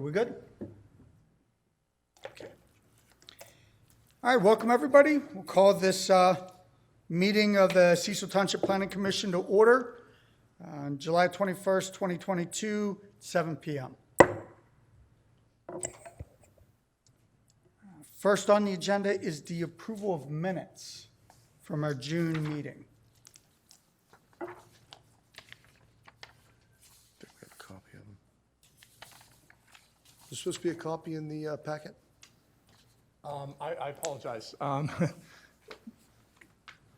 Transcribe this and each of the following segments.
we good? Okay. All right, welcome everybody. We'll call this meeting of the Cecil Township Planning Commission to order on July 21st, 2022, 7 p.m. First on the agenda is the approval of minutes from our June meeting. Copy of them. There's supposed to be a copy in the packet? I apologize.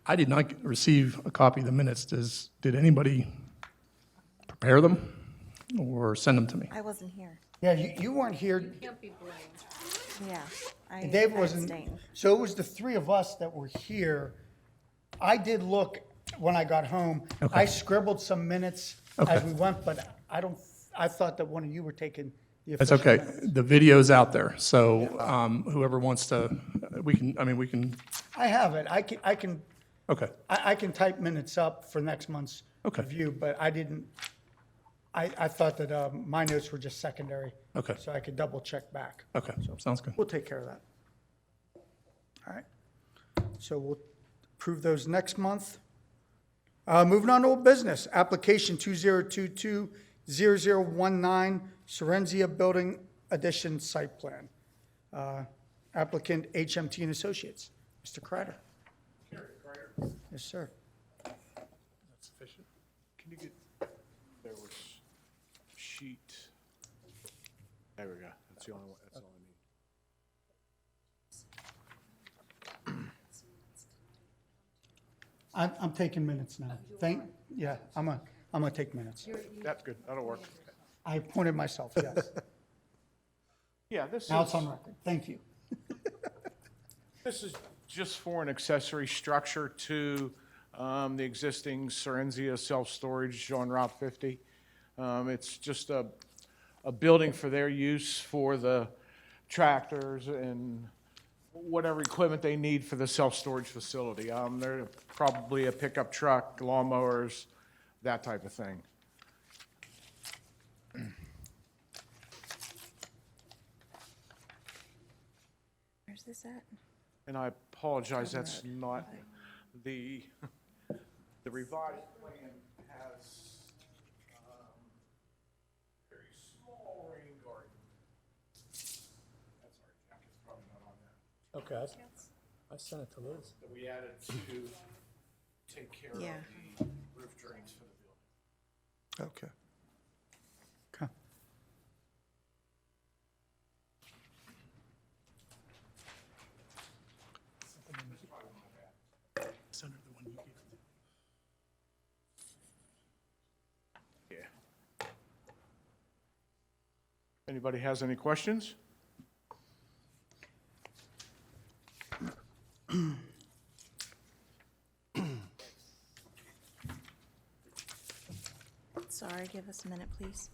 I did not receive a copy of the minutes. Did anybody prepare them or send them to me? I wasn't here. Yeah, you weren't here. Can't be blamed. Yeah. And Dave I wasn't, abstained. so it was the three of us that were here. I did look when I got home. Okay. I scribbled some minutes as Okay. we went, but I thought that one of you were taking the It's official okay. minutes. The video's out there, so whoever wants to, we can, I have it. I can okay. type minutes up for next month's Okay. review, but I didn't, I thought that my notes were just secondary. Okay. So I could double check back. Okay, sounds good. We'll take care of that. All right. So we'll approve those next month. Moving on to old business, application 2022-0019, Serenzia Building Addition Site Plan. Applicant HMT and Associates, Mr. Kreider. Yes, sir. That's sufficient. Can you get, there was sheet, there we go, that's the only one, that's all I need. I'm taking minutes now. Yeah, I'm gonna take minutes. That's good, that'll work. I appointed myself, yes. Yeah, this Now it's is, on record. Thank you. this is just for an accessory structure to the existing Serenzia self-storage on Route 50. It's just a building for their use for the tractors and whatever equipment they need for the self-storage facility. They're probably a pickup truck, lawnmowers, that type of thing. Where's this at? And I apologize, that's not the revised plan has very small rain garden. That's our jack, it's probably not on there. Okay, I sent it to Liz. That we added to take care of Yeah. the roof drains for the building. Okay. Okay. Send her the one you gave. Yeah. Anybody has any questions? Sorry, give us a minute, please.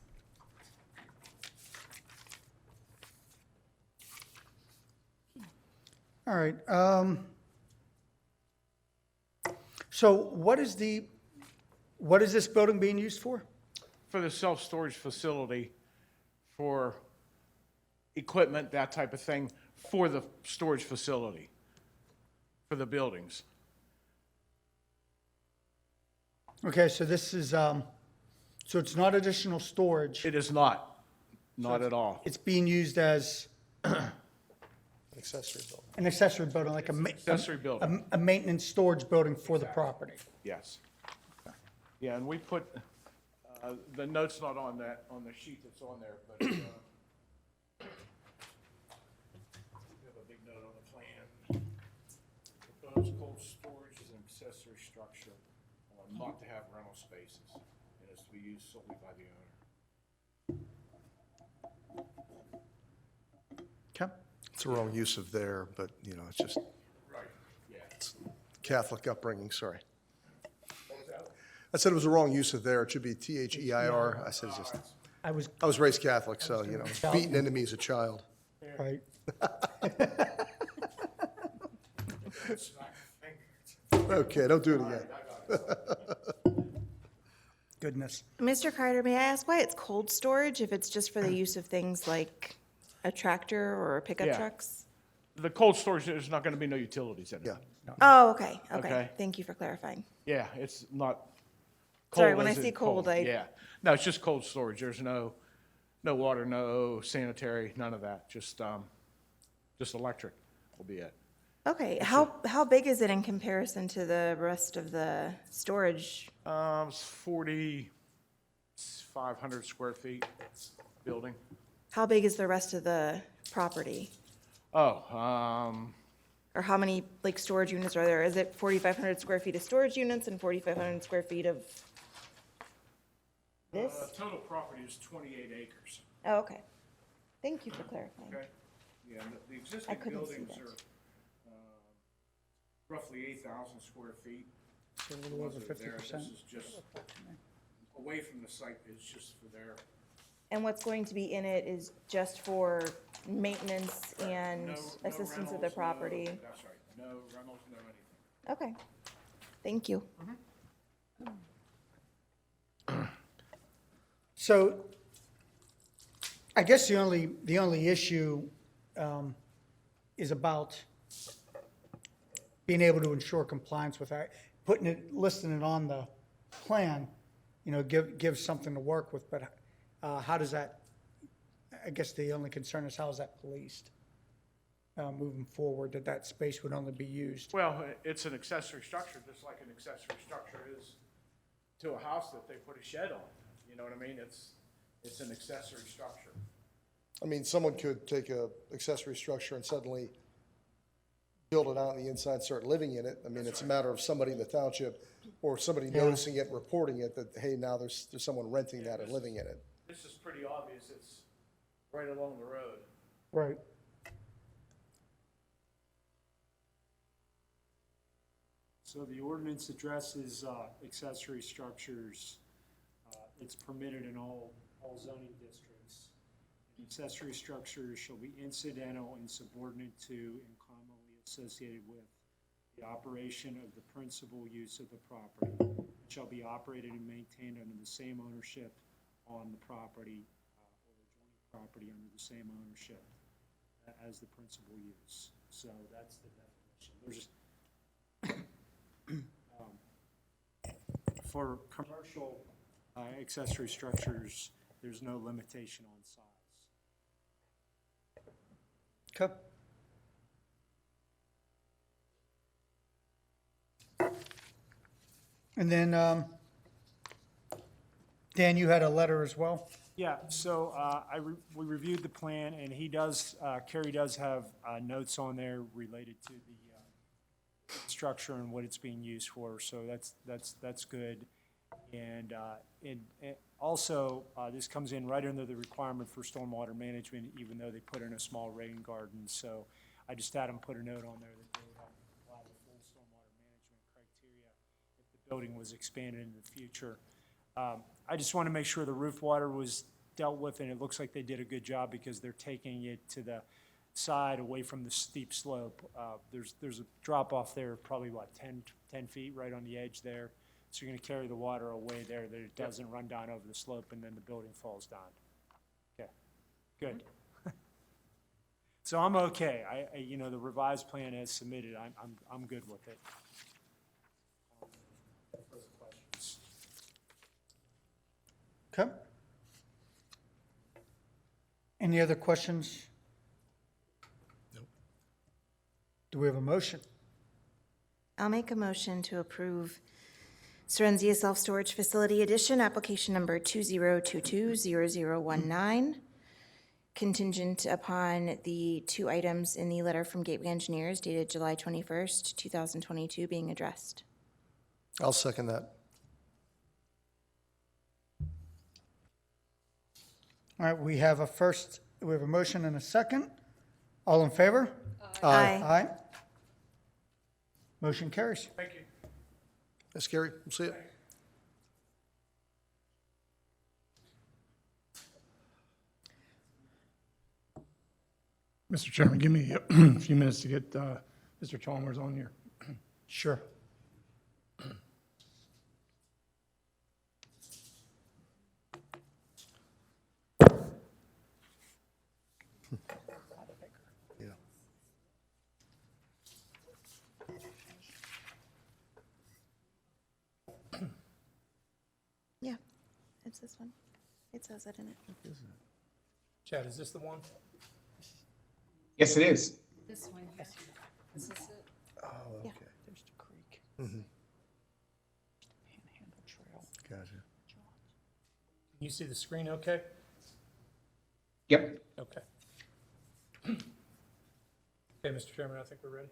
All right. So what is this building being used for? For the self-storage facility, for equipment, that type of thing, for the storage facility, for the buildings. Okay, so this is, so it's not additional storage. It is not, not at all. It's being used as Accessory building. an accessory building, like Accessory building, a maintenance storage building for the property. yes. Yeah, and we put, the note's not on that, on the sheet that's on there, but we have a big note on the plan. Proposed cold storage is an accessory structure, not to have rental spaces, and is to be used solely by the owner. Okay. It's the wrong use of there, but, you know, it's just Right. Yeah. Catholic upbringing, sorry. I said it was the wrong use of there. It should be Their. I said it's just, I was, I was raised Catholic, so, you know, beaten into me as a child. right. Okay, don't do it again. goodness. Mr. Carter, may I ask why it's cold storage if it's just for the use of things like a tractor or pickup Yeah. trucks? The cold storage, there's not going to be no utilities in it. Yeah. Oh, okay, okay. Okay. Thank you for clarifying. Yeah, it's not cold. Sorry, when I as in say cold, I- Yeah, no, it's just cold storage. There's no water, no sanitary, none of that. Just electric will be it. Okay, how big is it in comparison to the rest of the storage? It's 4,500 square feet building. How big is the rest of the property? Oh, Or how many, like, storage units are there? Is it 4,500 square feet of storage units and 4,500 square feet of this? total property is 28 acres. Oh, okay. Thank you for clarifying. Okay. Yeah, and the I existing couldn't see buildings that. are roughly 8,000 square feet. So a The little ones over that are there, 50%. this is just away from the site, it's just for their. And what's going to be in it is just for maintenance and No assistance of the rentals, property? That's right, no rentals, no anything. Okay, thank you. So I guess the only issue is about being able to ensure compliance with that, listing it on the plan, give something to work with, but how does that, I guess the only concern is how is that policed moving forward, that space would only be used? Well, it's an accessory structure, just like an accessory structure is to a house that they put a shed on. You know what I mean? It's an accessory structure. I mean, someone could take a accessory structure and suddenly build it out on the inside, and start living in it. I mean, it's a matter of somebody in the township or somebody noticing it, reporting it, that, hey, now there's someone renting that and living in it. This is pretty obvious, it's right along the road. Right. So the ordinance addresses accessory structures. It's permitted in all zoning districts. Accessory structures shall be incidental and subordinate to and commonly associated with the operation of the principal use of the property. It shall be operated and maintained under the same ownership on the property or adjoining property under the same ownership as the principal use. So that's the definition. There's for commercial accessory structures, there's no limitation on size. Okay. And then, Dan, you had a letter as well? Yeah, so we reviewed the plan, and he does, Kerry does have notes on there related to the structure and what it's being used for, so that's good. And also, this comes in right under the requirement for stormwater management, even though they put in a small rain garden. So I just had them put a note on there that they would have to comply with full stormwater management criteria if the building was expanded in the future. I just want to make sure the roof water was dealt with, and it looks like they did a good job because they're taking it to the side away from the steep slope. There's a drop off there, probably what, 10 feet right on the edge there. So you're gonna carry the water away there that it doesn't run down over the slope and then the building falls down. Okay, good. So I'm okay. The revised plan as submitted, I'm good with it. Further questions? Okay. Any other questions? Nope. Do we have a motion? I'll make a motion to approve Cerenzia Self-Storage Facility Addition, application number 20220019, contingent upon the two items in the letter from Gateway Engineers dated July 21st, 2022 being addressed. I'll second that. All right, we have a motion and a second. All in favor? Aye. Aye. Motion carries. Thank you. That's scary. We'll see it. Mr. Chairman, give me a few minutes to get Mr. Chalmers on here. Sure. It's this one. It says it in it. Chad, is this the one? Yes, it is. This one here. This is it. Yeah. There's the creek. Mm-hmm. Panhandle Trail. Gotcha. Can you see the screen okay? Yep. Okay. Okay, Mr. Chairman, I think we're ready.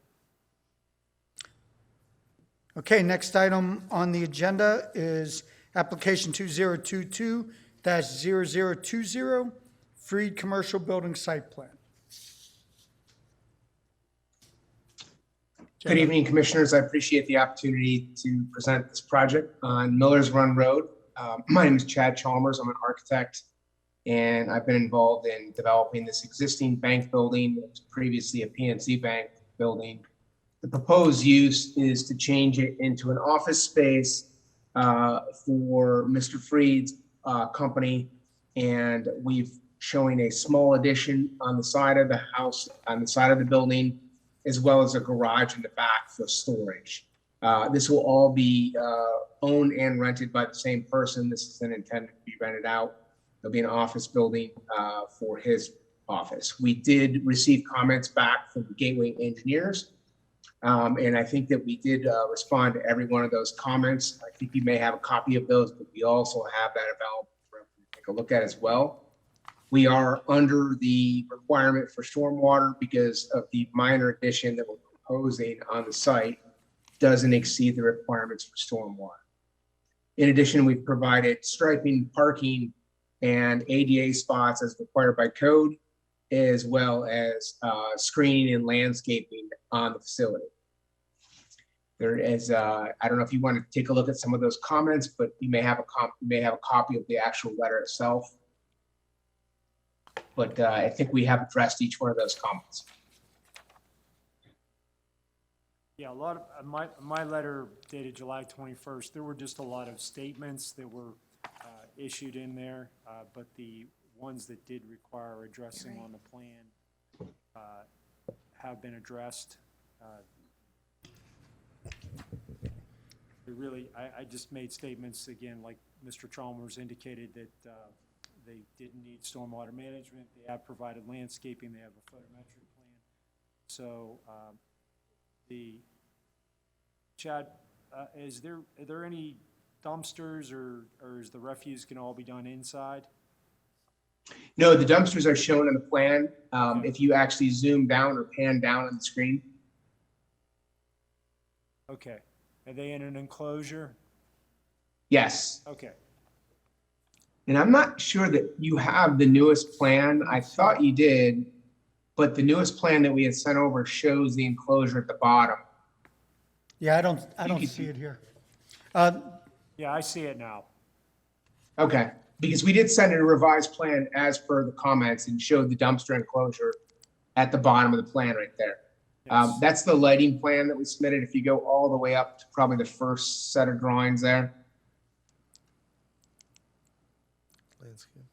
Okay, next item on the agenda is application 2022-0020, Freed Commercial Building Site Plan. Good evening, Commissioners. I appreciate the opportunity to present this project on Millers Run Road. My name is Chad Chalmers. I'm an architect, and I've been involved in developing this existing bank building. It was previously a PNC Bank building. The proposed use is to change it into an office space for Mr. Freed's company, and we've showing a small addition on the side of the house, on the side of the building, as well as a garage in the back for storage. This will all be owned and rented by the same person. This isn't intended to be rented out. There'll be an office building for his office. We did receive comments back from the Gateway engineers, and I think that we did respond to every one of those comments. I think you may have a copy of those, but we also have that available for everyone to take a look at as well. We are under the requirement for stormwater because of the minor addition that we're proposing on the site doesn't exceed the requirements for stormwater. In addition, we've provided striping, parking, and ADA spots as required by code, as well as screening and landscaping on the facility. There is, I don't know if you want to take a look at some of those comments, but you may have a copy of the actual letter itself. But I think we have addressed each one of those comments. Yeah, a lot of, my letter dated July 21st, there were just a lot of statements that were issued in there, but the ones that did require addressing on the plan have been addressed. I just made statements, again, like Mr. Chalmers indicated, that they didn't need stormwater management. They have provided landscaping. They have a photometric plan. So Chad, are there any dumpsters or is the refuse can all be done inside? No, the dumpsters are shown in the plan. If you actually zoom down or pan down on the screen. Okay. Are they in an enclosure? Yes. Okay. And I'm not sure that you have the newest plan. I thought you did, but the newest plan that we had sent over shows the enclosure at the bottom. Yeah, I don't see it here. Yeah, I see it now. Okay, because we did send in a revised plan as per the comments and showed the dumpster enclosure at the bottom of the plan right there. Yes. That's the lighting plan that we submitted. If you go all the way up to probably the first set of drawings there. Landscape.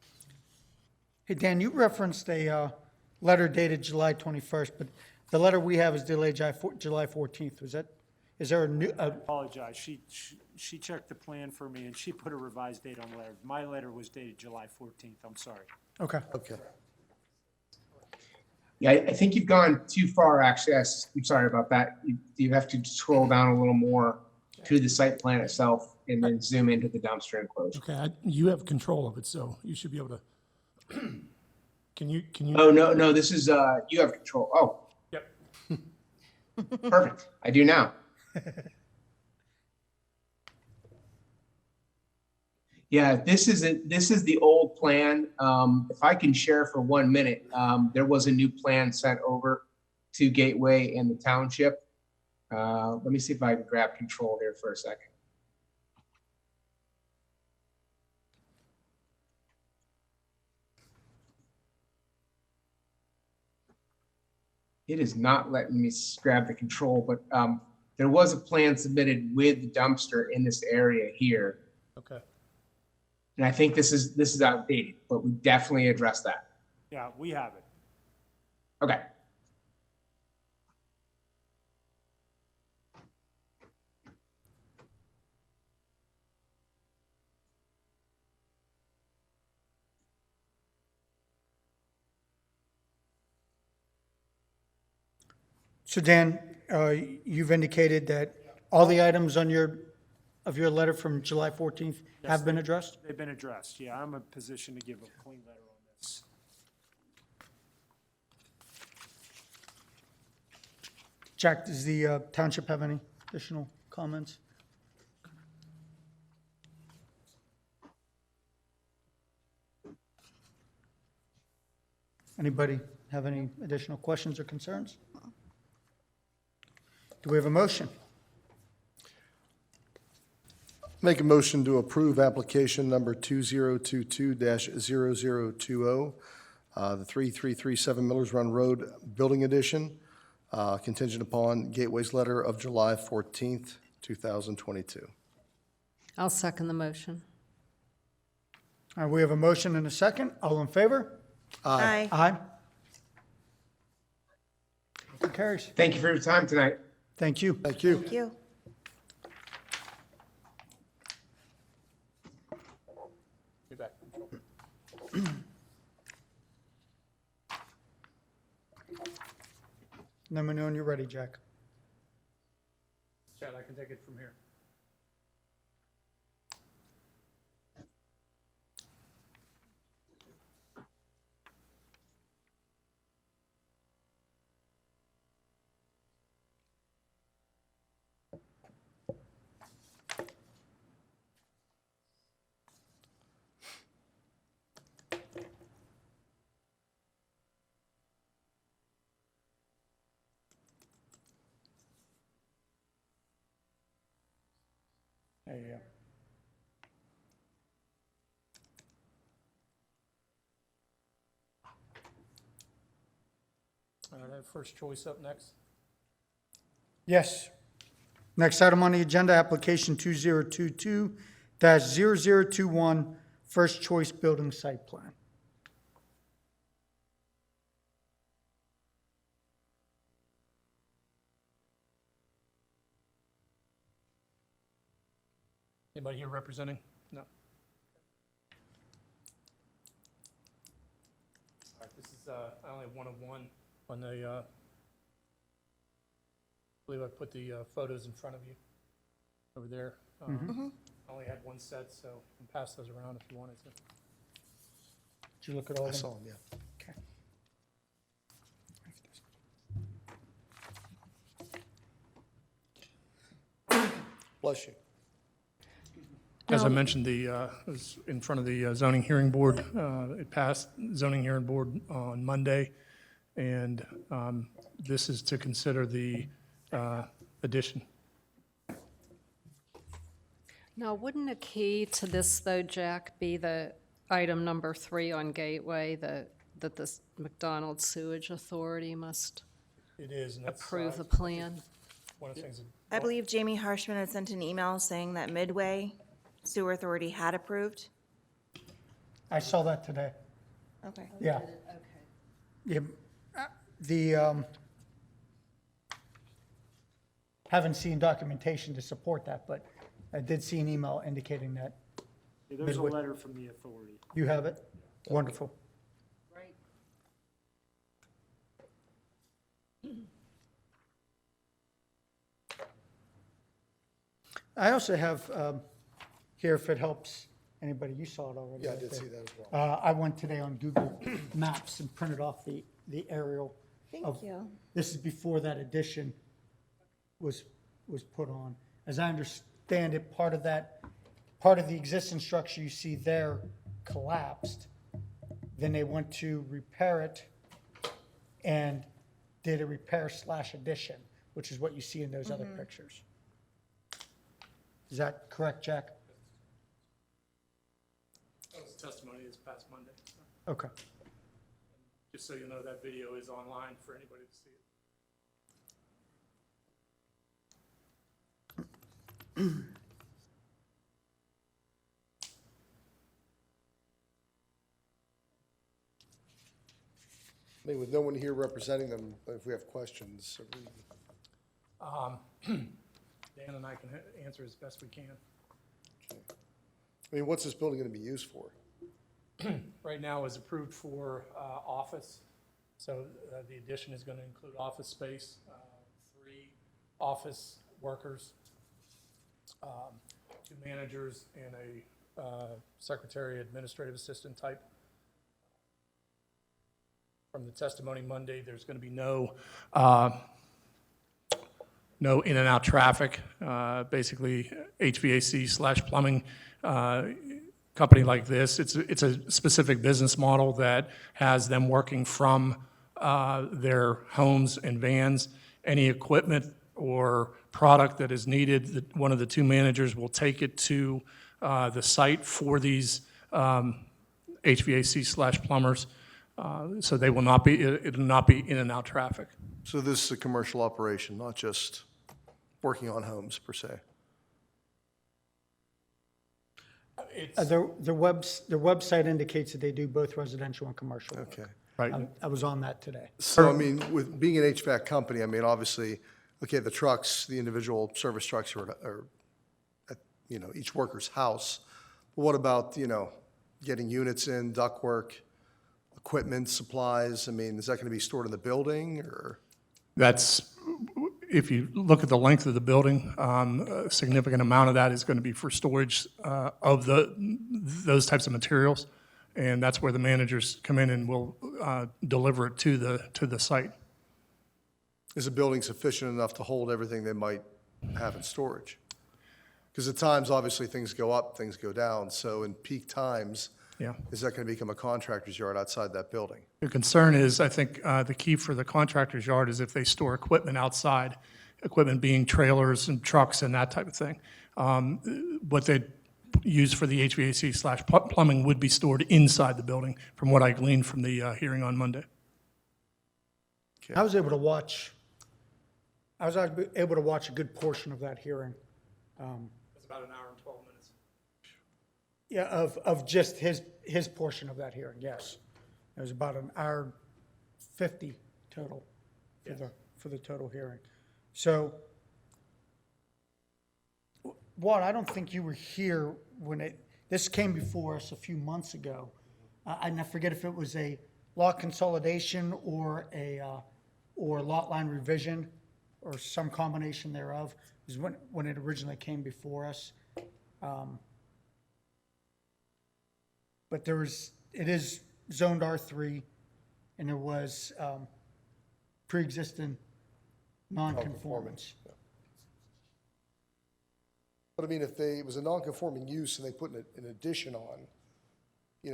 Hey, Dan, you referenced a letter dated July 21st, but the letter we have is delayed July 14th. Is there a new, I apologize. She checked the plan for me and she put a revised date on the letter. My letter was dated July 14th. I'm sorry. okay. Okay. Yeah, I think you've gone too far, actually. I'm sorry about that. You have to scroll down a little more to the site plan itself and then zoom into the dumpster enclosure. Okay, you have control of it, so you should be able to. Can you? Oh, no, this is, you have control. Oh, Yep. perfect. I do now. Yeah, this is the old plan. If I can share for 1 minute, there was a new plan sent over to Gateway and the township. Let me see if I can grab control here for a second. It is not letting me grab the control, but there was a plan submitted with the dumpster in this area here. Okay. And I think this is outdated, but we definitely addressed that. Yeah, we have it. Okay. So Dan, you've indicated that all the items on of your letter from July 14th have been addressed? They've been addressed, yeah. I'm in a position to give a clean letter on this. Jack, does the township have any additional comments? Anybody have any additional questions or concerns? Do we have a motion? Make a motion to approve application number 2022-0020, the 3337 Millers Run Road Building Addition, contingent upon Gateway's letter of July 14th, 2022. I'll second the motion. All right, we have a motion and a second. All in favor? Aye. Aye. Motion carries. Thank you for your time tonight. Thank you. Thank you. Thank you. Be back. Let me know when you're ready, Jack. Chad, I can take it from here. There you go. All right, I have first choice up next. Yes. Next item on the agenda, application 2022-0021, First Choice Building Site Plan. Anybody here representing? No. All right, this is, I only have one of one on the, I believe I put the photos in front of you over there. I only had one set, so I can pass those around if you wanted to. Did you look at all I of them? saw him, yeah. Okay. Bless you. As I mentioned, it was in front of the zoning hearing board. It passed zoning hearing board on Monday, and this is to consider the addition. Now, wouldn't a key to this, though, Jack, be the item number 3 on Gateway, that the McDonald's Sewage Authority must It is, and that's approve the plan? one of the things. I believe Jamie Harshman had sent an email saying that Midway Sewer Authority had approved. I saw that today. Okay. Yeah. Okay. Yeah. Haven't seen documentation to support that, but I did see an email indicating that. Yeah, there's a Midway. letter from the authority. You have it? Wonderful. Right. I also have here, if it helps anybody, you saw it already. Yeah, I right did there. see that as well. I went today on Google Maps and printed off the aerial. Thank you. This is before that addition was put on. As I understand it, part of the existing structure you see there collapsed. Then they went to repair it and did a repair/addition, which is what you see in those other pictures. Is that correct, Jack? That was testimony this past Monday. So Okay. just so you know, that video is online for anybody to see it. I mean, with no one here representing them, if we have questions, Dan and I can answer as best we can. I mean, what's this building going to be used for? Right now is approved for office, so the addition is going to include office space. office workers, 2 managers, and a secretary, administrative assistant type. From the testimony Monday, there's going to be no in and out traffic. Basically, HVAC/plumbing company like this, it's a specific business model that has them working from their homes and vans. Any equipment or product that is needed, one of the 2 managers will take it to the site for these HVAC/plumbers. So they will not be, it will not be in and out traffic. So this is a commercial operation, not just working on homes per se? Their website indicates that they do both residential and commercial. Okay. Right. I was on that today. So, I mean, with being an HVAC company, I mean, obviously, okay, the trucks, the individual service trucks are at, each worker's house. But what about, getting units in, ductwork, equipment, supplies? I mean, is that going to be stored in the building or? That's, if you look at the length of the building, a significant amount of that is going to be for storage of those types of materials. And that's where the managers come in and will deliver it to the site. Is the building sufficient enough to hold everything they might have in storage? Because at times, obviously, things go up, things go down. So in peak times, Yeah. is that going to become a contractor's yard outside that building? The concern is, I think, the key for the contractor's yard is if they store equipment outside, equipment being trailers and trucks and that type of thing. What they use for the HVAC/plumbing would be stored inside the building, from what I gleaned from the hearing on Monday. I was able to watch a good portion of that hearing. It's about an hour and 12 minutes. Yeah, of just his portion of that hearing, yes. It was about an hour 50 total for the total hearing. So, Walt, I don't think you were here when this came before us a few months ago. And I forget if it was a lot consolidation or or lot line revision or some combination thereof, is when it originally came before us. But it is zoned R3, and there was pre-existing non-conformance. Yeah. But I mean, if it was a non-conforming use and they put an addition on,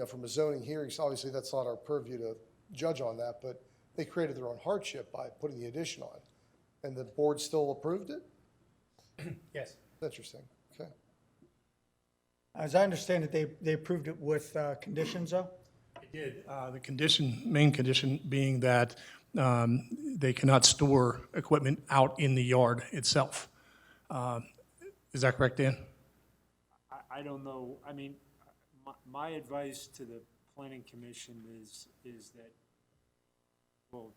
from a zoning hearing, so obviously that's not our purview to judge on that, but they created their own hardship by putting the addition on. And the board still approved it? Yes. Interesting, okay. As I understand it, they approved it with conditions, though? It did. The main condition being that they cannot store equipment out in the yard itself. Is that correct, Dan? I don't know, I mean, my advice to the planning commission is that, well,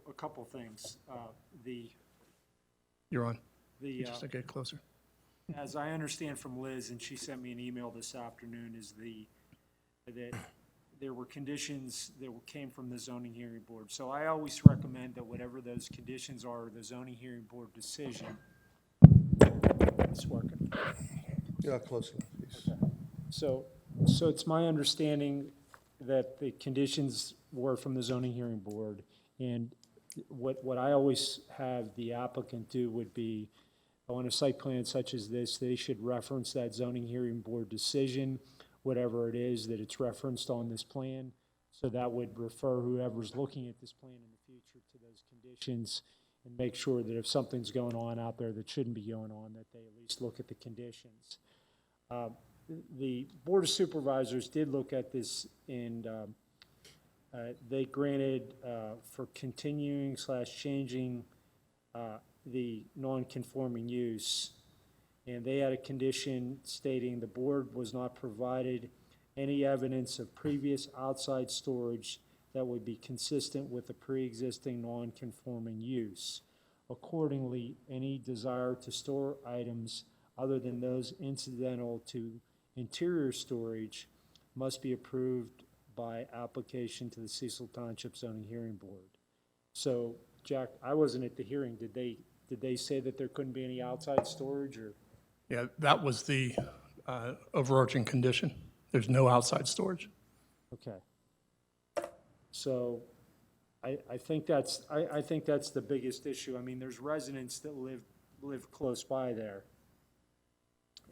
a couple things. You're on. Just to get closer. As I understand from Liz, and she sent me an email this afternoon, is that there were conditions that came from the zoning hearing board. So I always recommend that whatever those conditions are, the zoning hearing board decision. It's working. You're not close enough, please. So it's my understanding that the conditions were from the zoning hearing board, and what I always have the applicant do would be, on a site plan such as this, they should reference that zoning hearing board decision, whatever it is that it's referenced on this plan. So that would refer whoever's looking at this plan in the future to those conditions and make sure that if something's going on out there that shouldn't be going on, that they at least look at the conditions. The Board of Supervisors did look at this, and they granted for continuing/changing the non-conforming use, and they had a condition stating the board was not provided any evidence of previous outside storage that would be consistent with the pre-existing non-conforming use. Accordingly, any desire to store items other than those incidental to interior storage must be approved by application to the Cecil Township Zoning Hearing Board. So, Jack, I wasn't at the hearing. Did they did they say that there couldn't be any outside storage, or? Yeah, that was the overarching condition. There's no outside storage. Okay. So I think that's, I think that's the biggest issue. I mean, there's residents that live close by there.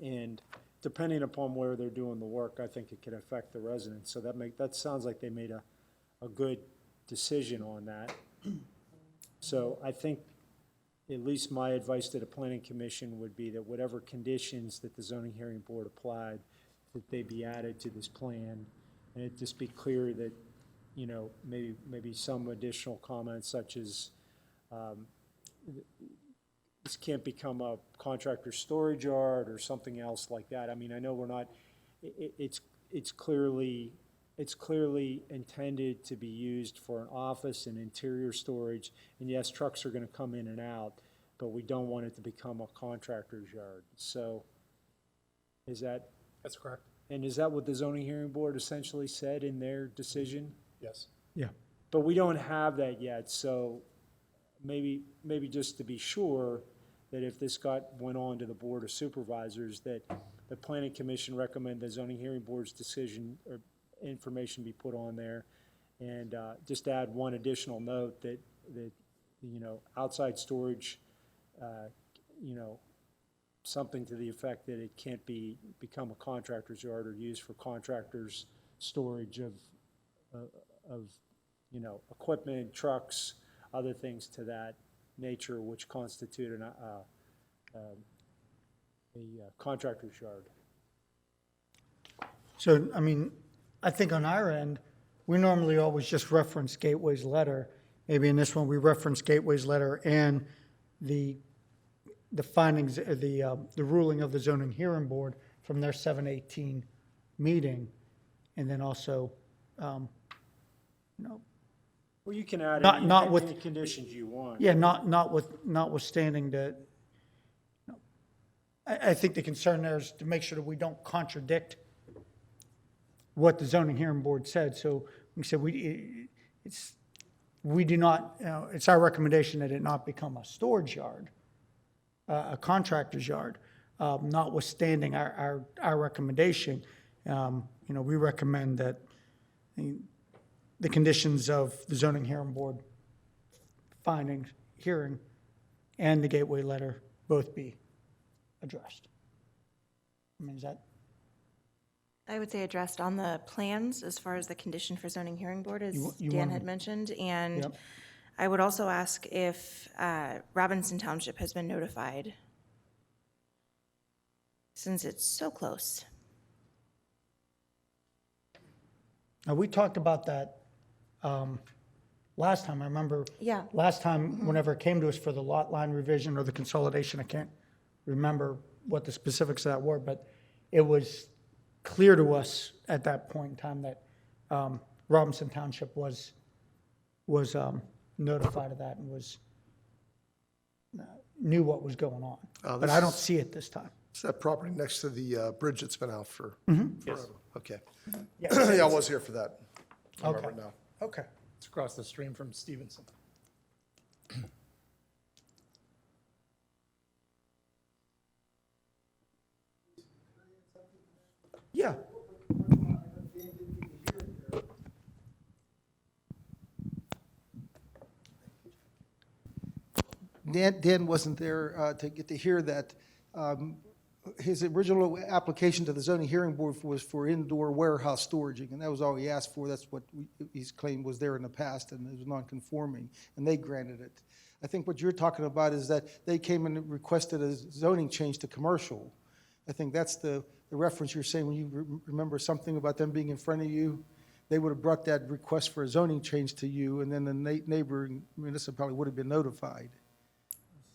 And depending upon where they're doing the work, I think it could affect the residents. So that sounds like they made a good decision on that. So I think at least my advice to the planning commission would be that whatever conditions that the zoning hearing board applied, that they be added to this plan. And it just be clear that, you know, maybe some additional comments such as, this can't become a contractor storage yard or something else like that. I mean, I know we're not, it's clearly intended to be used for an office and interior storage. And yes, trucks are gonna come in and out, but we don't want it to become a contractor's yard. So is that? That's correct. And is that what the zoning hearing board essentially said in their decision? Yes. Yeah. But we don't have that yet, so maybe just to be sure that if this went on to the Board of Supervisors, that the Planning Commission recommend the zoning hearing board's decision or information be put on there. And just add one additional note that you know, outside storage, you know, something to the effect that it can't become a contractor's yard or used for contractors' storage of you know, equipment, trucks, other things to that nature which constitute a contractor's yard. So, I mean, I think on our end, we normally always just reference Gateway's letter. Maybe in this one, we reference Gateway's letter and the findings, the ruling of the zoning hearing board from their 7/18 meeting. And then also, you know, Well, you can add Not with- any conditions you want. yeah, notwithstanding that, I think the concern there is to make sure that we don't contradict what the zoning hearing board said. So we said we do not, you know, it's our recommendation that it not become a storage yard, a contractor's yard, notwithstanding our recommendation. You know, we recommend that the conditions of the zoning hearing board findings, hearing, and the Gateway letter both be addressed. I mean, is that? I would say addressed on the plans as far as the condition for zoning hearing board, as You Dan want- had mentioned. And Yep. I would also ask if Robinson Township has been notified, since it's so close. Now, we talked about that last time. I remember. Yeah. Last time, whenever it came to us for the lot line revision or the consolidation, I can't remember what the specifics of that were, but it was clear to us at that point in time that Robinson Township was notified of that and knew what was going on. But I don't see it this time. It's that property next to the bridge that's been out for forever. Okay. Yeah. Yeah, I was here for that. I remember Okay. now. Okay. It's across the stream from Stevenson. Yeah. Dan wasn't there to get to hear that. His original application to the zoning hearing board was for indoor warehouse storage, and that was all he asked for. That's what he's claimed was there in the past, and it was non-conforming, and they granted it. I think what you're talking about is that they came and requested a zoning change to commercial. I think that's the reference you're saying when you remember something about them being in front of you. They would have brought that request for a zoning change to you, and then the neighboring municipality would have been notified.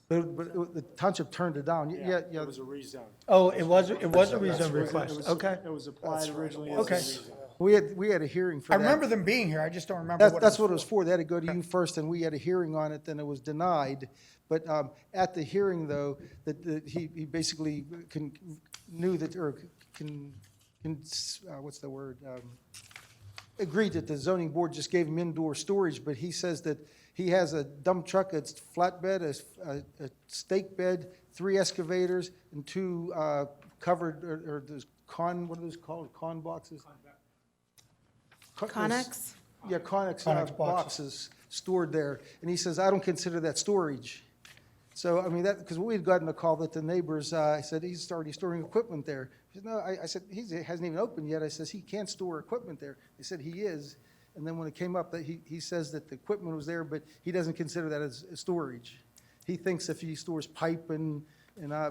But the township turned it down. Yeah. It was a rezone. Oh, it was a rezone It request. was- Okay. It was applied originally as a Okay. rezone. We had a hearing for I that. remember them being here. I just don't remember what. That's what it was for. They had to go to you first, and we had a hearing on it, then it was denied. But at the hearing, though, that he basically knew that, or what's the word? agreed that the zoning board just gave him indoor storage, but he says that he has a dump truck, it's flatbed, a stake bed, 3 excavators, and 2 covered, or those what are those called, con boxes? Connex? Yeah, Connex Connex boxes. boxes stored there, and he says, I don't consider that storage. So, I mean, that, because we had gotten a call that the neighbors, said he's already storing equipment there. He said, no, I said, he hasn't even opened yet. I says, he can't store equipment there. They said he is, and then when it came up, that he says that the equipment was there, but he doesn't consider that as storage. He thinks if he stores pipe and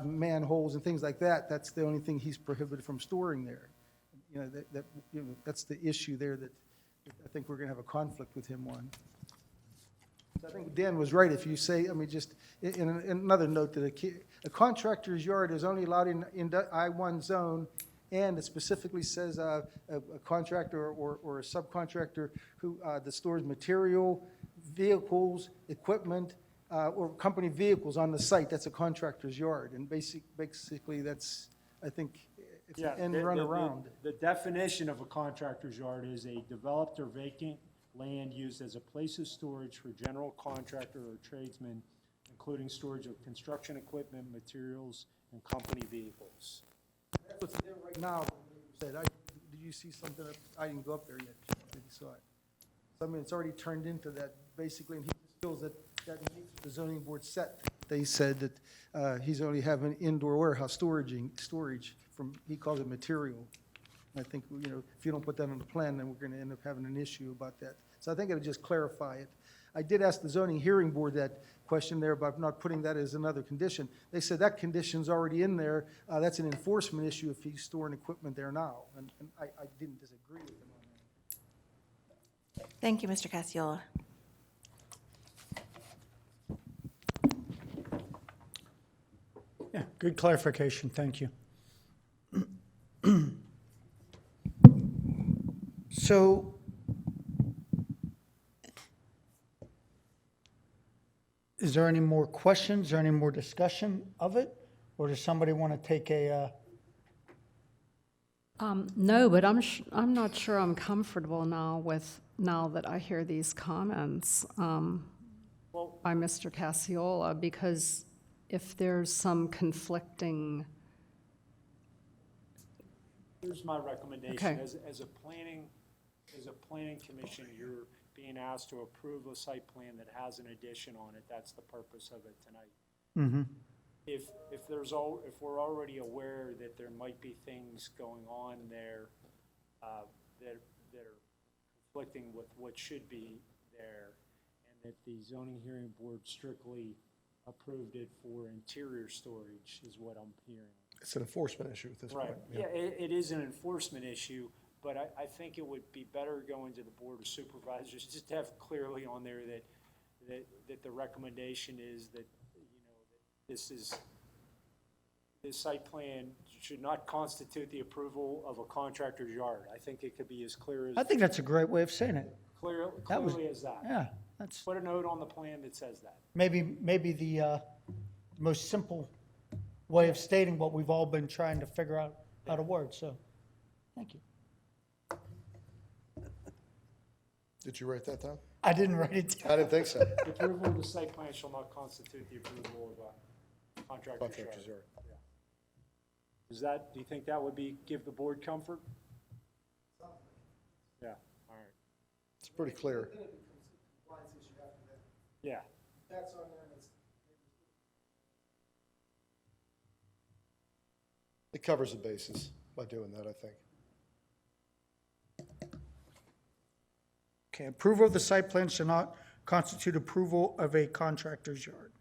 manholes and things like that, that's the only thing he's prohibited from storing there. You know, that's the issue there that I think we're gonna have a conflict with him on. I think Dan was right, if you say, I mean, just in another note, that a contractor's yard is only allowed in the I-1 zone, and it specifically says a contractor or a subcontractor who that stores material, vehicles, equipment, or company vehicles on the site, that's a contractor's yard, and basically that's, I think, it's an end run around. The definition of a contractor's yard is a developed or vacant land used as a place of storage for general contractor or tradesman, including storage of construction equipment, materials, and company vehicles. That's what's there right now. Said, did you see something? I didn't go up there yet. Maybe saw it. So, I mean, it's already turned into that, basically, and he just feels that meets the zoning board set. They said that he's only having indoor warehouse storage from, he calls it material. And I think, you know, if you don't put that on the plan, then we're gonna end up having an issue about that. So I think it'll just clarify it. I did ask the zoning hearing board that question there about not putting that as another condition. They said that condition's already in there. That's an enforcement issue if he's storing equipment there now. And I didn't disagree with them on that. Thank you, Mr. Cassiola. Yeah, good clarification, thank you. So, is there any more questions, or any more discussion of it? Or does somebody want to take a, No, but I'm not sure I'm comfortable now that I hear these comments by Mr. Cassiola, because if there's some conflicting, Here's my recommendation. Okay. As a planning commission, you're being asked to approve a site plan that has an addition on it. That's the purpose of it tonight. If we're already aware that there might be things going on there that are conflicting with what should be there, and that the zoning hearing board strictly approved it for interior storage, is what I'm hearing. It's an enforcement issue at this point. Right, yeah, it is an enforcement issue, but I think it would be better going to the Board of Supervisors, just to have clearly on there that the recommendation is that, you know, that this site plan should not constitute the approval of a contractor's yard. I think it could be as clear I think that's a great way of saying it. That was- clearly as that. Yeah, that's Put a note on the plan that says that. maybe the most simple way of stating what we've all been trying to figure out how to word, so, thank you. Did you write that down? I didn't write it down. I didn't think so. The approval of the site plan shall not constitute the approval of a contractor's Contractor's yard. yard. Do you think that would give the board comfort? Yeah, all right, It's pretty clear. yeah. That's on there, and it's It covers the bases by doing that, I think. Okay, approval of the site plan shall not constitute approval of a contractor's yard.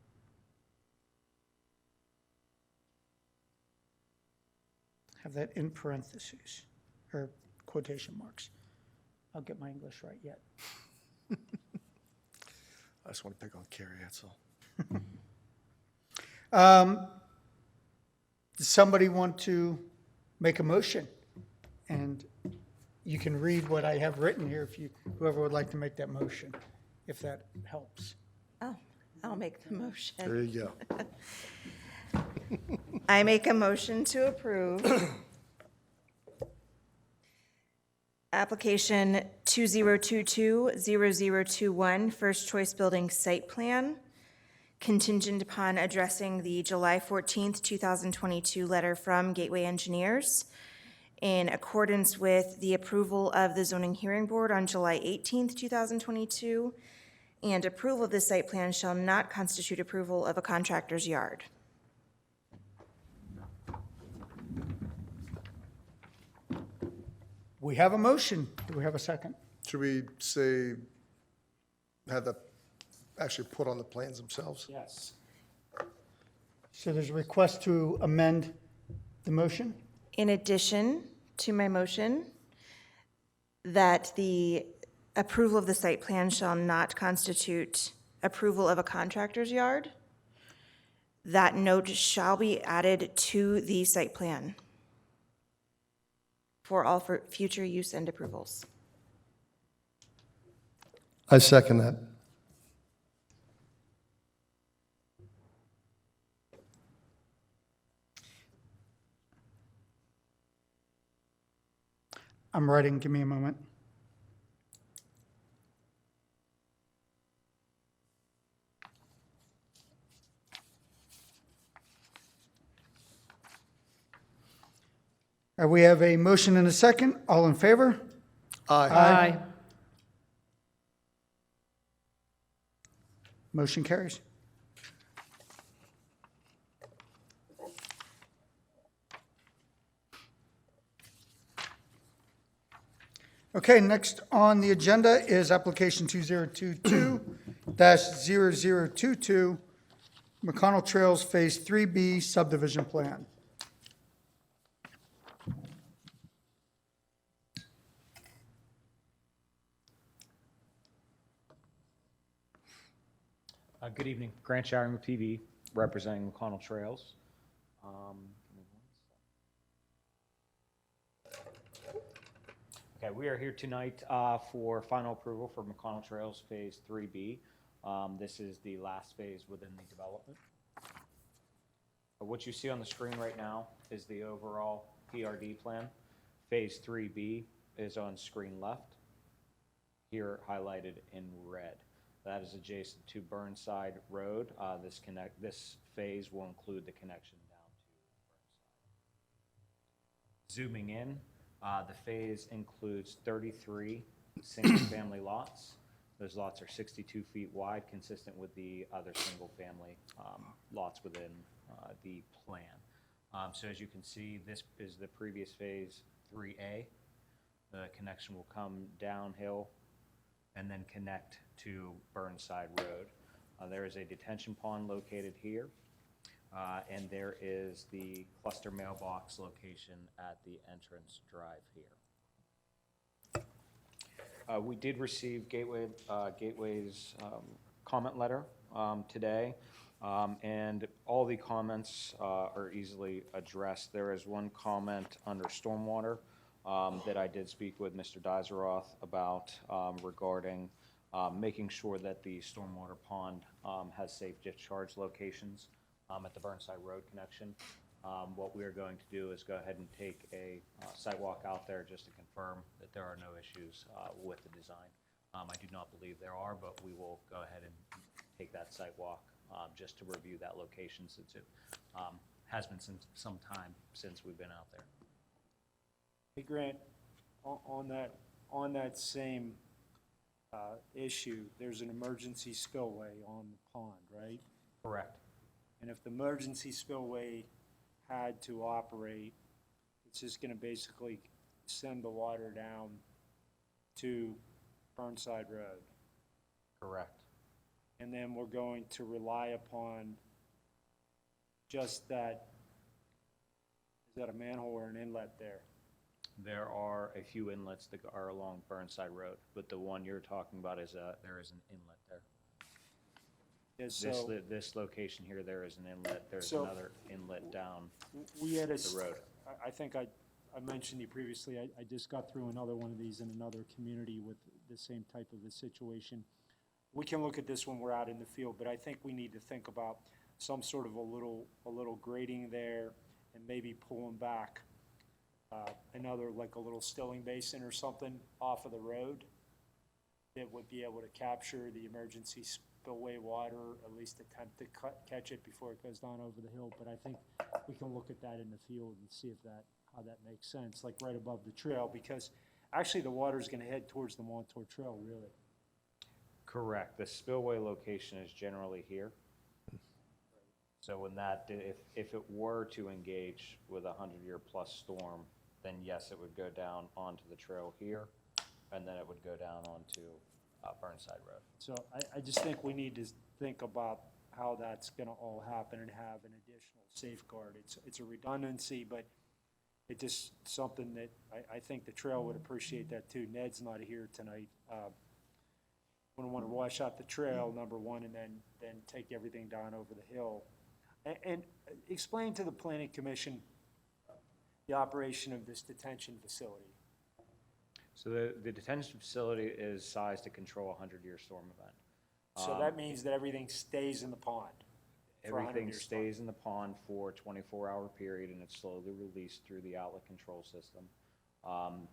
Have that in parentheses, or quotation marks. I'll get my English right yet. I just want to pick on Carrie, that's all. Does somebody want to make a motion? And you can read what I have written here if whoever would like to make that motion, if that helps. Oh, I'll make the motion. There you go. I make a motion to approve Application 2022-0021, First Choice Building Site Plan, contingent upon addressing the July 14th, 2022 letter from Gateway Engineers in accordance with the approval of the Zoning Hearing Board on July 18th, 2022, and approval of this site plan shall not constitute approval of a contractor's yard. We have a motion. Do we have a second? Should we say, have the, actually put on the plans themselves? Yes. So there's a request to amend the motion? In addition to my motion, that the approval of the site plan shall not constitute approval of a contractor's yard, that note shall be added to the site plan for all future use and approvals. I second that. I'm writing, give me a moment. We have a motion and a second. All in favor? Aye. Motion carries. Okay, next on the agenda is application 2022-0022, McConnell Trails Phase 3B subdivision plan. Good evening, Grant Showering with PV, representing McConnell Trails. Okay, we are here tonight for final approval for McConnell Trails Phase 3B. This is the last phase within the development. What you see on the screen right now is the overall PRD plan. Phase 3B is on screen left, here highlighted in red. That is adjacent to Burnside Road. This phase will include the connection down to Burnside. Zooming in, the phase includes 33 single-family lots. Those lots are 62 feet wide, consistent with the other single-family lots within the plan. So as you can see, this is the previous phase 3A. The connection will come downhill and then connect to Burnside Road. There is a detention pond located here, and there is the cluster mailbox location at the entrance drive here. We did receive Gateway's comment letter today, and all the comments are easily addressed. There is one comment under stormwater that I did speak with Mr. Dizeroth about regarding making sure that the stormwater pond has safe discharge locations at the Burnside Road connection. What we are going to do is go ahead and take a site walk out there just to confirm that there are no issues with the design. I do not believe there are, but we will go ahead and take that site walk just to review that location, since it has been some time since we've been out there. Hey, Grant, on that same issue, there's an emergency spillway on the pond, right? Correct. And if the emergency spillway had to operate, it's just going to basically send the water down to Burnside Road. Correct. And then we're going to rely upon just that, is that a manhole or an inlet there? There are a few inlets that are along Burnside Road, but the one you're talking about is there is an inlet there. Yeah, so This location here, there is an inlet. There's So- another inlet down we had the road. I think I mentioned to you previously, I just got through another one of these in another community with the same type of a situation. We can look at this when we're out in the field, but I think we need to think about some sort of a little grading there and maybe pulling back another, like a little stilling basin or something off of the road that would be able to capture the emergency spillway water, at least attempt to catch it before it goes down over the hill. But I think we can look at that in the field and see if how that makes sense, like right above the trail, because actually the water's gonna head towards the Montour Trail, really. Correct. The spillway location is generally here. So when if it were to engage with a 100-year-plus storm, then yes, it would go down onto the trail here, and then it would go down onto Burnside Road. So I just think we need to think about how that's gonna all happen and have an additional safeguard. It's a redundancy, but it just something that I think the trail would appreciate that too. Ned's not here tonight. Wouldn't want to wash out the trail, number one, and then take everything down over the hill. And explain to the planning commission the operation of this detention facility. So the detention facility is sized to control a 100-year storm event. So that means that everything stays in the pond for a 100-year Everything storm. stays in the pond for a 24-hour period, and it's slowly released through the outlet control system.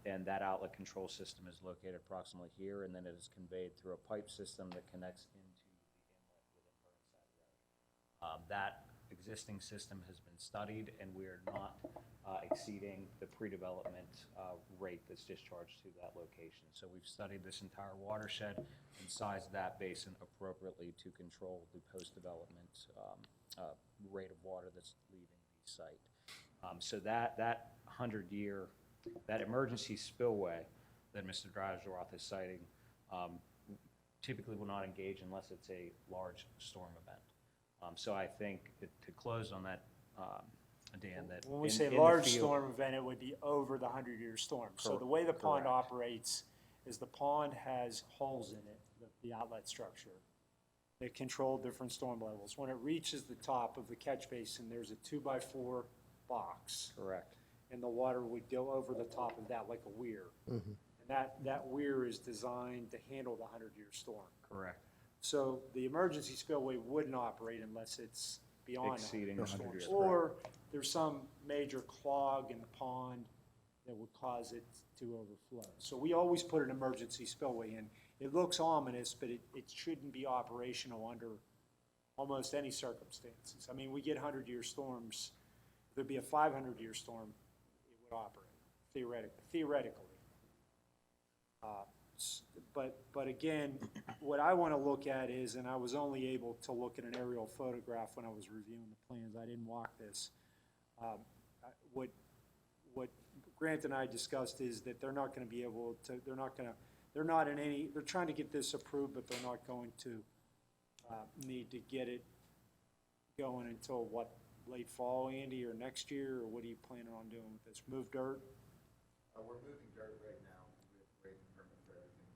And that outlet control system is located approximately here, and then it is conveyed through a pipe system that connects into the inlet within Burnside Road. That existing system has been studied, and we are not exceeding the pre-development rate that's discharged to that location. So we've studied this entire watershed and sized that basin appropriately to control the post-development rate of water that's leaving the site. So that 100-year, that emergency spillway that Mr. Dreiseroth is citing typically will not engage unless it's a large storm event. So I think to close on that, Dan, that When we in say the large field- storm event, it would be over the 100-year storm. So the way the pond Correct. operates is the pond has holes in it, the outlet structure, that control different storm levels. When it reaches the top of the catch basin, there's a 2x4 box. Correct. And the water would go over the top of that like a weir. And that weir is designed to handle the 100-year storm. Correct. So the emergency spillway wouldn't operate unless it's beyond Exceeding 100 100 storms. years. Or there's some major clog in the pond that would cause it to overflow. So we always put an emergency spillway in. It looks ominous, but it shouldn't be operational under almost any circumstances. I mean, we get 100-year storms. If there'd be a 500-year storm, it would operate, theoretically. But again, what I want to look at is, and I was only able to look at an aerial photograph when I was reviewing the plans, I didn't walk this. What Grant and I discussed is that they're not going to be able to, they're trying to get this approved, but they're not going to need to get it going until what, late fall, Andy, or next year, or what are you planning on doing with this? Move dirt? We're moving dirt right now. We have to wait for permit for everything.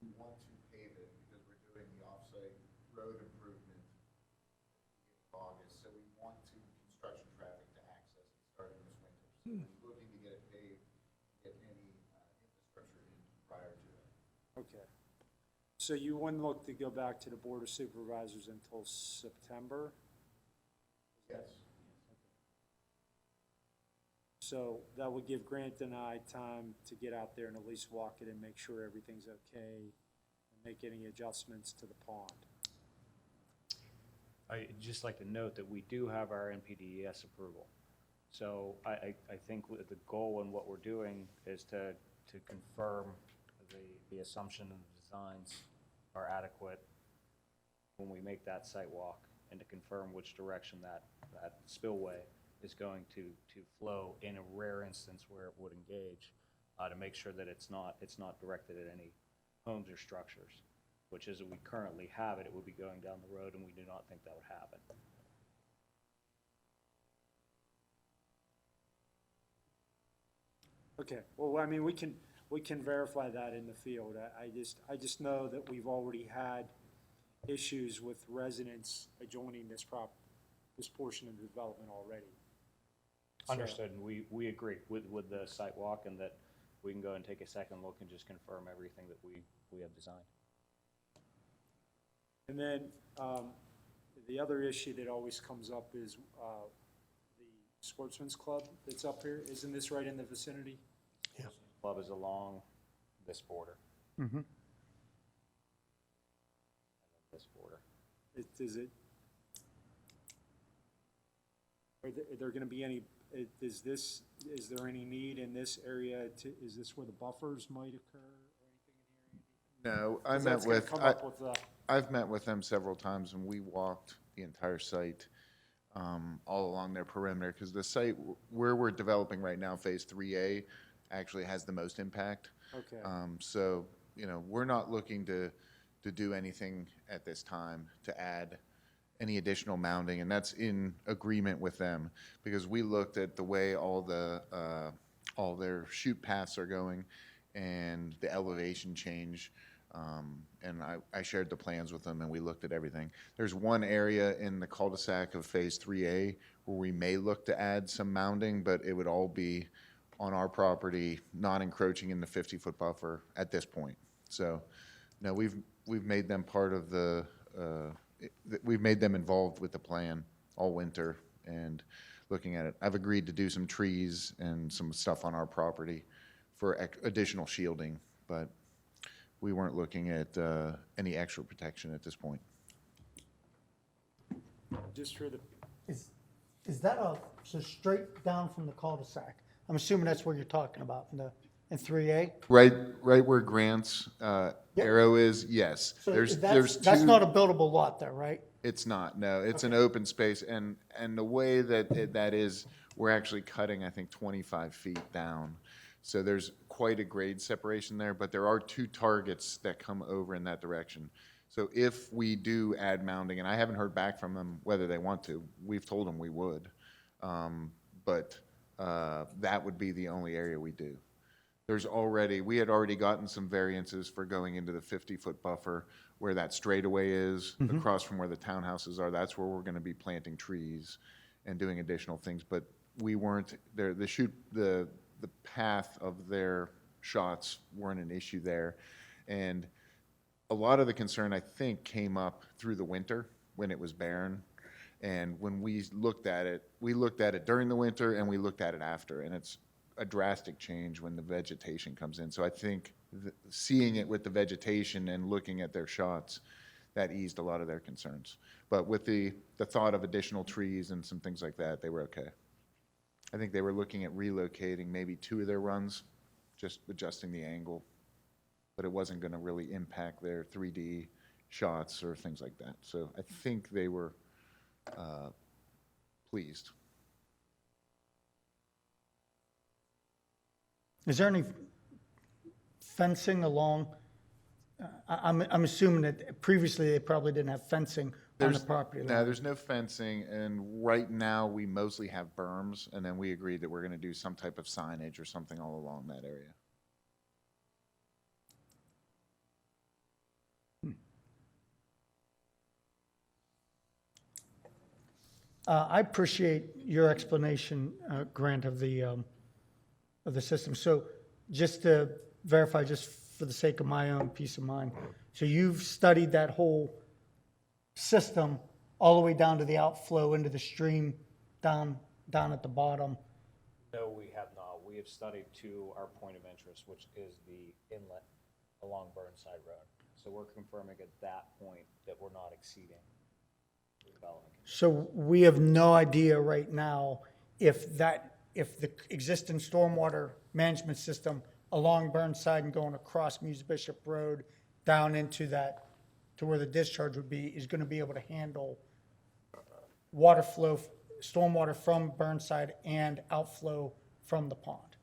We want to pave it because we're doing the off-site road improvement in August. So we want to construction traffic to access it starting this winter. So we're looking to get it paved, get any infrastructure in prior to that. Okay. So you wouldn't look to go back to the Board of Supervisors until September? Yes. So that would give Grant and I time to get out there and at least walk it and make sure everything's okay, and make any adjustments to the pond. I'd just like to note that we do have our NPDES approval. So I think the goal and what we're doing is to confirm the assumption and the designs are adequate when we make that site walk, and to confirm which direction that spillway is going to flow in a rare instance where it would engage, to make sure that it's not directed at any homes or structures, which is we currently have it would be going down the road, and we do not think that would happen. Okay, well, I mean, we can verify that in the field. I just know that we've already had issues with residents adjoining this portion of the development already. So- Understood, and we agree with the site walk, and that we can go and take a second look and just confirm everything that we have designed. And then, the other issue that always comes up is, the Sportsman's Club that's up here? Isn't this right in the vicinity? Club is along this border. This border. Is it? Are there gonna be any, is there any need in this area is this where the buffers might occur or anything in here? No, I 'Cause met that's gonna with, come up with the- I've met with them several times, and we walked the entire site all along their perimeter, because the site where we're developing right now, Phase 3A, actually has the most impact. Okay. So, we're not looking to do anything at this time to add any additional mounding, and that's in agreement with them, because we looked at the way all their chute paths are going and the elevation change. And I shared the plans with them, and we looked at everything. There's one area in the cul-de-sac of Phase 3A where we may look to add some mounding, but it would all be on our property, not encroaching in the 50-foot buffer at this point. So, no, we've made them part of we've made them involved with the plan all winter and looking at it. I've agreed to do some trees and some stuff on our property for additional shielding, but we weren't looking at any extra protection at this point. Just for the, Is that so straight down from the cul-de-sac? I'm assuming that's what you're talking about in 3A? Right where Grant's arrow is, yes. So There's that's two. not a buildable lot there, right? It's not, no. It's an open space, and the way that is, we're actually cutting, I think, 25 feet down. So there's quite a grade separation there, but there are two targets that come over in that direction. So if we do add mounding, and I haven't heard back from them whether they want to, we've told them we would. But that would be the only area we do. We had already gotten some variances for going into the 50-foot buffer where that straightaway is, across from where the townhouses are. That's where we're gonna be planting trees and doing additional things, but we weren't, the path of their shots weren't an issue there. And a lot of the concern, I think, came up through the winter when it was barren. And when we looked at it during the winter and we looked at it after, and it's a drastic change when the vegetation comes in. So I think seeing it with the vegetation and looking at their shots, that eased a lot of their concerns. But with the thought of additional trees and some things like that, they were okay. I think they were looking at relocating maybe 2 of their runs, just adjusting the angle, but it wasn't going to really impact their 3D shots or things like that. So I think they were pleased. Is there any fencing along? I'm assuming that previously they probably didn't have fencing on the property No, line. there's no fencing, and right now we mostly have berms, and then we agreed that we're going to do some type of signage or something all along that area. I appreciate your explanation, Grant, of the system. So just to verify, just for the sake of my own peace of mind, so you've studied that whole system all the way down to the outflow into the stream down at the bottom? No, we have not. We have studied to our point of interest, which is the inlet along Burnside Road. So we're confirming at that point that we're not exceeding the development. So we have no idea right now if the existing stormwater management system along Burnside and going across Muse Bishop Road down into that, to where the discharge would be, is going to be able to handle water flow, stormwater from Burnside and outflow from the pond.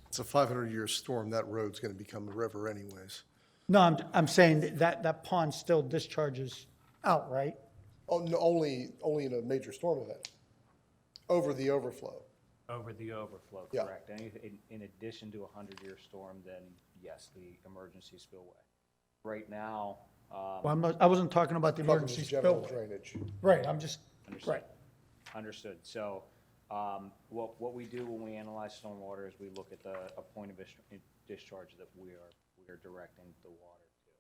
It's a 500-year storm, that road's going to become a river anyways. No, I'm saying that pond still discharges out, right? Oh, no, only in a major storm event, over the overflow. Over the overflow, Yeah. correct. In addition to a 100-year storm, then yes, the emergency spillway. Right now, Well, I wasn't talking about the Talking emergency just general spillway. drainage. Right, I'm just, Understood. right. Understood. So, what we do when we analyze stormwater is we look at a point of discharge that we are directing the water to.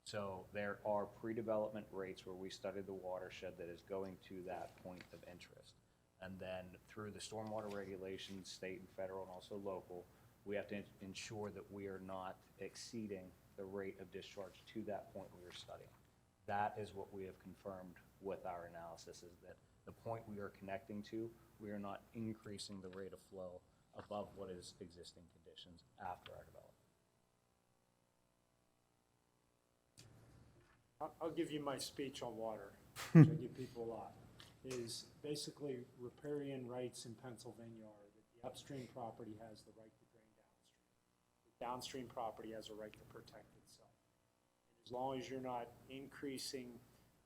So there are pre-development rates where we study the watershed that is going to that point of interest. And then through the stormwater regulations, state and federal and also local, we have to ensure that we are not exceeding the rate of discharge to that point we were studying. That is what we have confirmed with our analysis, is that the point we are connecting to, we are not increasing the rate of flow above what is existing conditions after our development. I'll give you my speech on water, which I give people a lot, is basically riparian rights in Pennsylvania are that the upstream property has the right to drain downstream. The downstream property has a right to protect itself. And as long as you're not increasing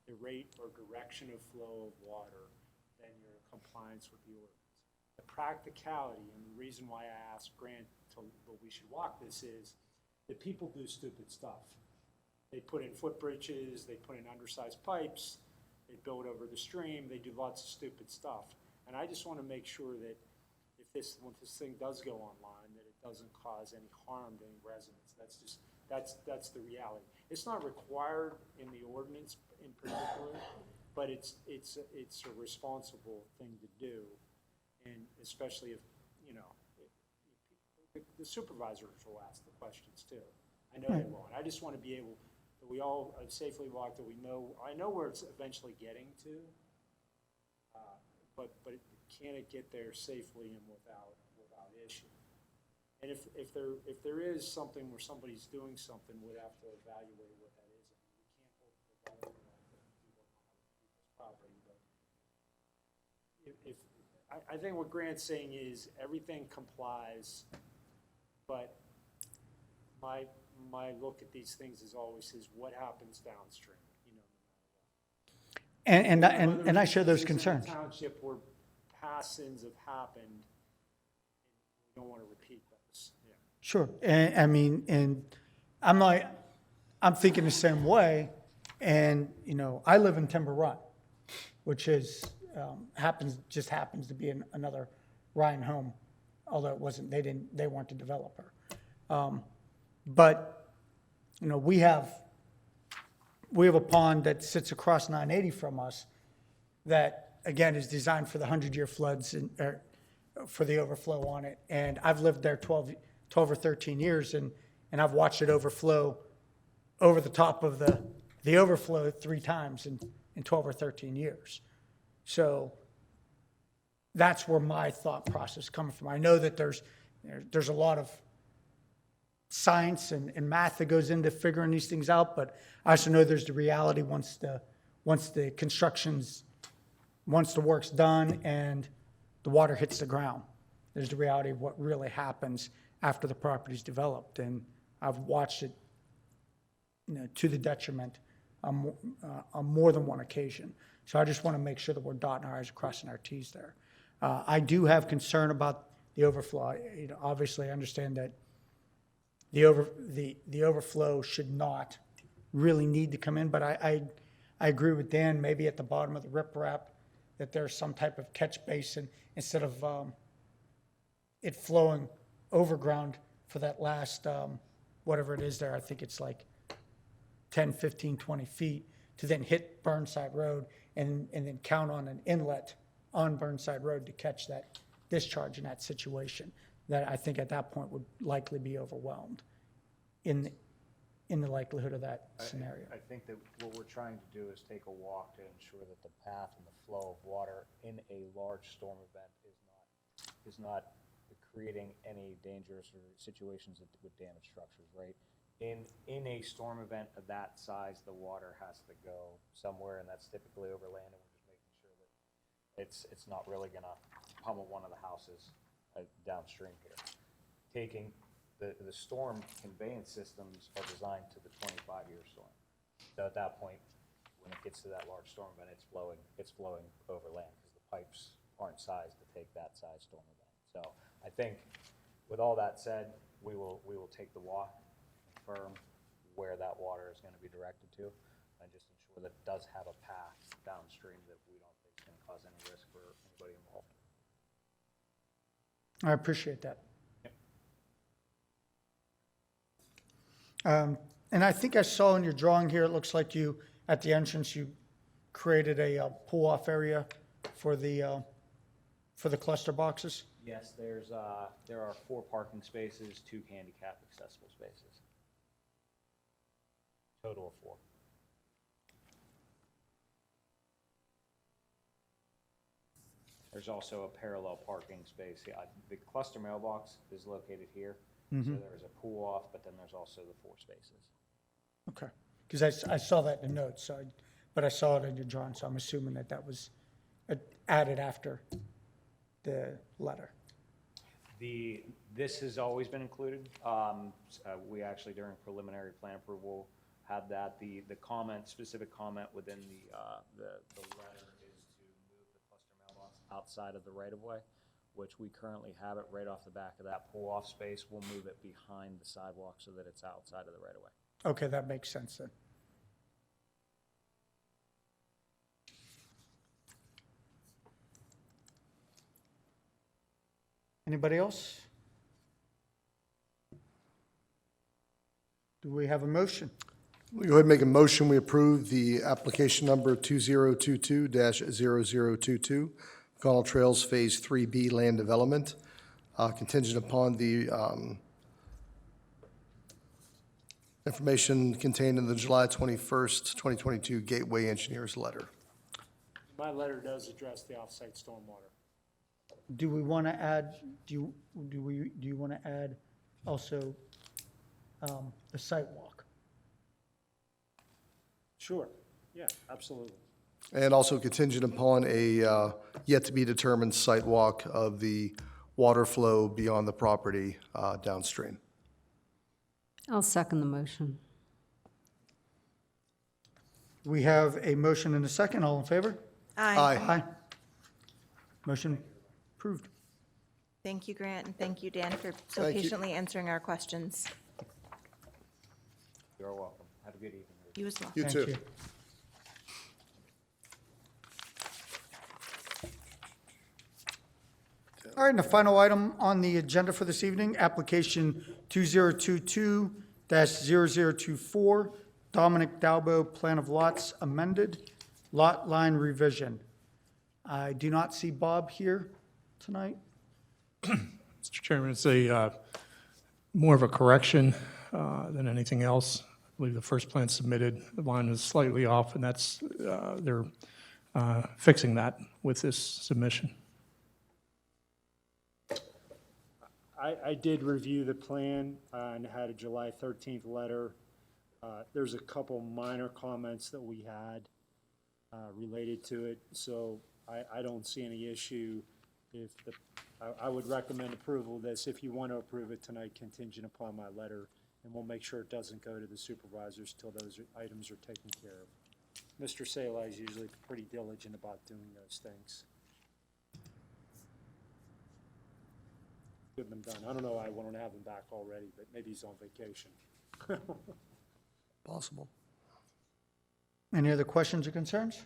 the rate or direction of flow of water, then you're in compliance with the ordinance. The practicality, and the reason why I asked Grant that we should walk this is that people do stupid stuff. They put in footbridges, they put in undersized pipes, they build over the stream, they do lots of stupid stuff. And I just want to make sure that when this thing does go online, that it doesn't cause any harm to any residents. That's the reality. It's not required in the ordinance in particular, but it's a responsible thing to do. And especially if, the supervisors will ask the questions too. I know they will. And I just want to be able, that we all safely walk, that I know where it's eventually getting to, but can it get there safely and without issue? And if there is something where somebody's doing something, we'd have to evaluate what that is. I mean, we can't hold the developer like that and do work on other people's property, but I think what Grant's saying is everything complies, but my look at these things is always what happens downstream, no matter what. And I share those This is in a concerns. township where past sins have happened, and we don't want to repeat those, yeah. Sure, and I'm thinking the same way, and, I live in Timber Run, which is, just happens to be another Ryan home, although it wasn't, they weren't the developer. But, we have a pond that sits across 980 from us that, again, is designed for the 100-year floods or for the overflow on it. And I've lived there 12 or 13 years, and I've watched it overflow over the top of the overflow 3 times in 12 or 13 years. So that's where my thought process is coming from. I know that there's a lot of science and math that goes into figuring these things out, but I also know there's the reality once the work's done and the water hits the ground. There's the reality of what really happens after the property's developed, and I've watched it, to the detriment on more than one occasion. So I just want to make sure that we're dotting our I's and crossing our T's there. I do have concern about the overflow. Obviously, I understand that the overflow should not really need to come in, but I agree with Dan, maybe at the bottom of the riprap, that there's some type of catch basin instead of it flowing overground for that last, whatever it is there, I think it's like 10, 15, 20 feet to then hit Burnside Road and then count on an inlet on Burnside Road to catch that discharge in that situation. That I think at that point would likely be overwhelmed in the likelihood of that scenario. I think that what we're trying to do is take a walk to ensure that the path and the flow of water in a large storm event is not creating any dangerous or situations that would damage structures, right? In a storm event of that size, the water has to go somewhere, and that's typically over land, and we're just making sure that it's not really gonna pummel one of the houses downstream here. Taking the storm conveyance systems are designed to the 25-year storm. So at that point, when it gets to that large storm event, it's flowing over land because the pipes aren't sized to take that size storm event. So I think with all that said, we will take the walk, confirm where that water is going to be directed to, and just ensure that it does have a path downstream that we don't think is going to cause any risk for anybody involved. I appreciate that. And I think I saw in your drawing here, it looks like at the entrance, you created a pull-off area for the for the cluster boxes? Yes, there are 4 parking spaces, 2 handicap accessible spaces. Total of 4. There's also a parallel parking space. Yeah, the cluster mailbox is located here. So there's a pull off, but then there's also the 4 spaces. Okay, because I saw that in the notes, so but I saw it in your drawing, so I'm assuming that that was added after the letter. This has always been included. We actually, during preliminary plan approval, had that. The specific comment within the letter is to move the cluster mailbox outside of the right-of-way, which we currently have it right off the back of that pull-off space. We'll move it behind the sidewalk so that it's outside of the right-of-way. Okay, that makes sense then. Anybody else? Do we have a motion? We go ahead and make a motion, we approve the application number 2022-0022, Connell Trails Phase 3B Land Development, contingent upon the information contained in the July 21st, 2022 Gateway Engineers Letter. My letter does address the off-site stormwater. Do we want to add, do you want to add also the site walk? Sure, yeah, absolutely. And also contingent upon a yet-to-be-determined site walk of the water flow beyond the property downstream. I'll second the motion. We have a motion and a second. All in favor? Aye. Aye. Motion approved. Thank you, Grant, and thank you, Dan, for so Thank you. patiently answering our questions. You're welcome. Have a good evening. You as well. You Thank too. you. All right, and the final item on the agenda for this evening, application 2022-0024, Dominic Dalbo, Plan of Lots amended, lot line revision. I do not see Bob here tonight. Mr. Chairman, it's a more of a correction than anything else. I believe the first plan submitted, the line is slightly off, and that's, they're fixing that with this submission. I did review the plan and had a July 13th letter. There's a couple minor comments that we had related to it, so I don't see any issue. I would recommend approval of this if you want to approve it tonight, contingent upon my letter, and we'll make sure it doesn't go to the supervisors till those items are taken care of. Mr. Saleh is usually pretty diligent about doing those things. Get them done. I don't know why I won't have him back already, but maybe he's on vacation. Possible. Any other questions or concerns?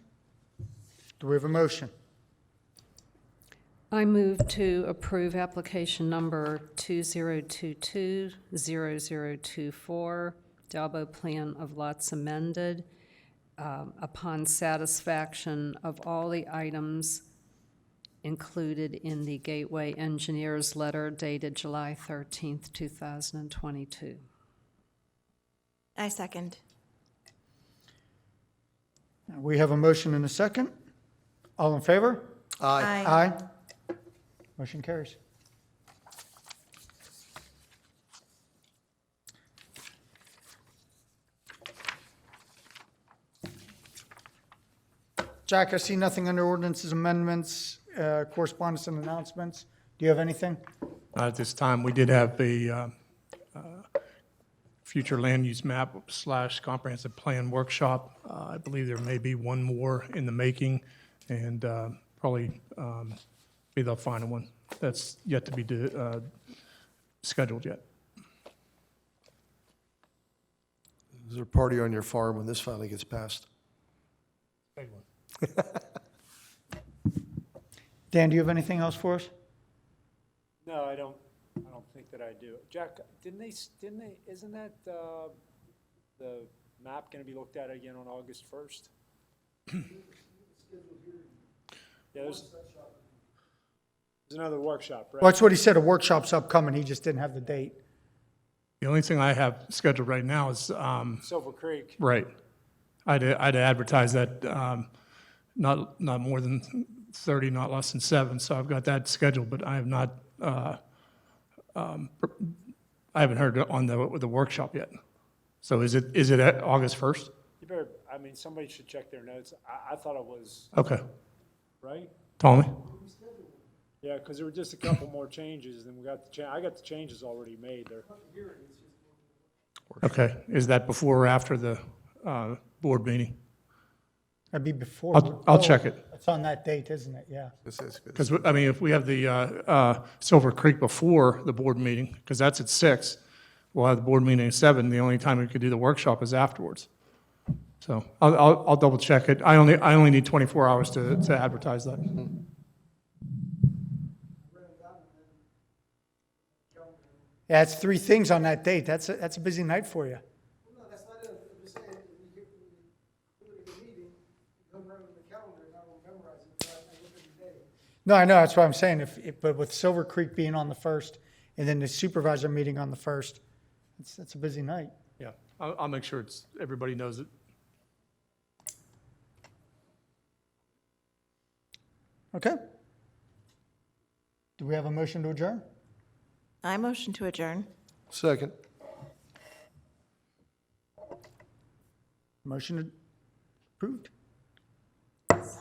Do we have a motion? I move to approve application number 2022-0024, Dalbo Plan of Lots amended, upon satisfaction of all the items included in the Gateway Engineers letter dated July 13th, 2022. I second. We have a motion and a second. All in favor? Aye. Aye. Motion carries. Jack, I see nothing under ordinances, amendments, correspondence and announcements. Do you have anything? At this time, we did have a future land use map / comprehensive plan workshop. I believe there may be one more in the making, and probably be the final one. That's yet to be scheduled yet. Is there a party on your farm when this finally gets passed? Dan, do you have anything else for us? No, I don't think that I do. Jack, isn't that, the map gonna be looked at again on August 1st? Yeah, There's another workshop, right? Well, that's what he said, a workshop's upcoming, he just didn't have the date. The only thing I have scheduled right now is, Silver Creek. right. I'd advertise that not more than 30, not less than 7, so I've got that scheduled, but I have not, I haven't heard on the workshop yet. So is it at August 1st? You better, I mean, somebody should check their notes. I thought it was, Okay. right? Tommy? Yeah, because there were just a couple more changes, and we got I got the changes already made there. Okay. Is that before or after the board meeting? That'd be before. I'll check it. It's on that date, isn't it? Yeah. Because, I mean, if we have the Silver Creek before the board meeting, because that's at 6, we'll have the board meeting at 7. The only time we could do the workshop is afterwards. So I'll double check it. I only need 24 hours to advertise that. Yeah, it's 3 things on that date. That's a busy night for you. No, that's not it. I'm just saying, we do it at a meeting, go right on the calendar, and I will memorize it, but I look every day. No, I know, that's what I'm saying. But with Silver Creek being on the 1st, and then the supervisor meeting on the 1st, that's a busy night. Yeah, I'll make sure everybody knows it. Okay. Do we have a motion to adjourn? I motion to adjourn. Second. Motion approved? Yes.